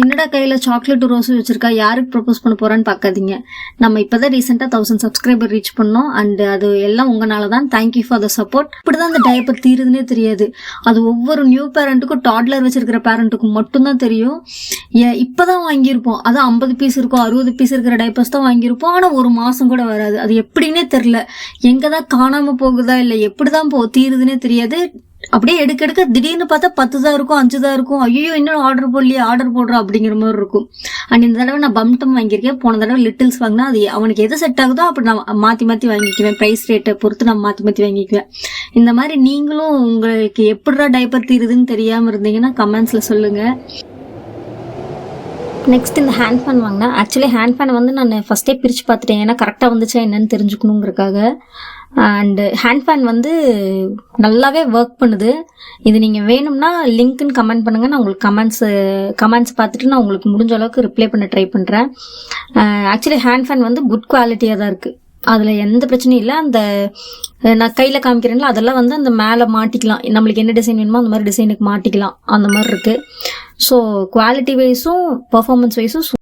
என்னடா கையில் chocolate rose வச்சிருக்கா, யாருக்கு ப்ரப்போஸ் பண்ண போறான்னு பார்க்காதீங்க. நம்ம இப்போதான் ரீசெண்டாக 1000 சப்ஸ்கிரைபர் ரீச் பண்ணோம். அண்ட் அது எல்லாம் உங்களால தான். Thank you for the support. இப்படிதான் அந்த டைப்பர் தீருதுன்னே தெரியாது. அது ஒவ்வொரு நியூ பேரண்ட்டுக்கும் டாட்லர் வச்சிருக்கிற பேரண்ட்டுக்கும் மட்டும்தான் தெரியும். இப்போதான் வாங்கியிருப்போம், அதான் 50 பீஸ் இருக்கும், 60 பீஸ் இருக்கிற டைப்பர்ஸ் தான் வாங்கியிருப்போம். ஆனால் ஒரு மாதம் கூட வராது. அது எப்படின்னே தெரில. எங்கே தான் காணாமல் போகுதா இல்லை எப்படி தான் தீருதுன்னே தெரியாது. அப்படியே எடுக்க திடீர்னு பார்த்தா 10 தான் இருக்கும், 5 தான் இருக்கும். ஐயோ இன்னும் ஆர்டர் போடலையே, ஆர்டர் போடுறோம் அப்படிங்கிற மாதிரி இருக்கும். அண்ட் இந்த தடவை நான் பம்டம் வாங்கியிருக்கேன். போன தடவை லிட்டில்ஸ் வாங்கினா அது அவனுக்கு எது செட் ஆகுதோ அப்படி நான் மாற்றி வாங்கிக்குவேன். ப்ரைஸ் ரேட்டை பொறுத்து நான் மாற்றி வாங்கிக்குவேன். இந்த மாதிரி நீங்களும் உங்களுக்கு எப்படிடா டைப்பர் தீருதுன்னு தெரியாமல் இருந்தீங்கன்னா கமெண்ட்ஸில் சொல்லுங்கள். நெக்ஸ்ட் இந்த ஹேண்ட் ஃபேன் வாங்கினேன். ஆக்சுவலி ஹேண்ட் ஃபேன் வந்து நான் ஃபஸ்ட்டே பிரித்து பார்த்துட்டேன், ஏன்னா கரெக்டாக வந்துச்சா என்னன்னு தெரிஞ்சுக்கணுங்கிறக்காக. அண்டு ஹேண்ட் ஃபேன் வந்து நல்லாவே ஒர்க் பண்ணுது. இது நீங்கள் வேணும்னா லிங்க்குன்னு கமெண்ட் பண்ணுங்கள். நான் உங்களுக்கு கமெண்ட்ஸ் பார்த்துட்டு நான் உங்களுக்கு முடிஞ்ச அளவுக்கு ரிப்ளை பண்ண ட்ரை பண்ணுறேன். ஆக்சுவலி ஹேண்ட் ஃபேன் வந்து குட் குவாலிட்டியாக தான் இருக்குது. அதில் எந்த பிரச்சனையும் இல்லை. அந்த நான் கையில் காமிக்கிறேன்ல அதெல்லாம் வந்து அந்த மேலே மாட்டிக்கலாம். நம்மளுக்கு என்ன டிசைன் வேணுமோ அந்த மாதிரி டிசைனுக்கு மாட்டிக்கலாம். அந்த மாதிரி இருக்குது. ஸோ குவாலிட்டி வைஸும் பர்ஃபார்மன்ஸ் வைஸும்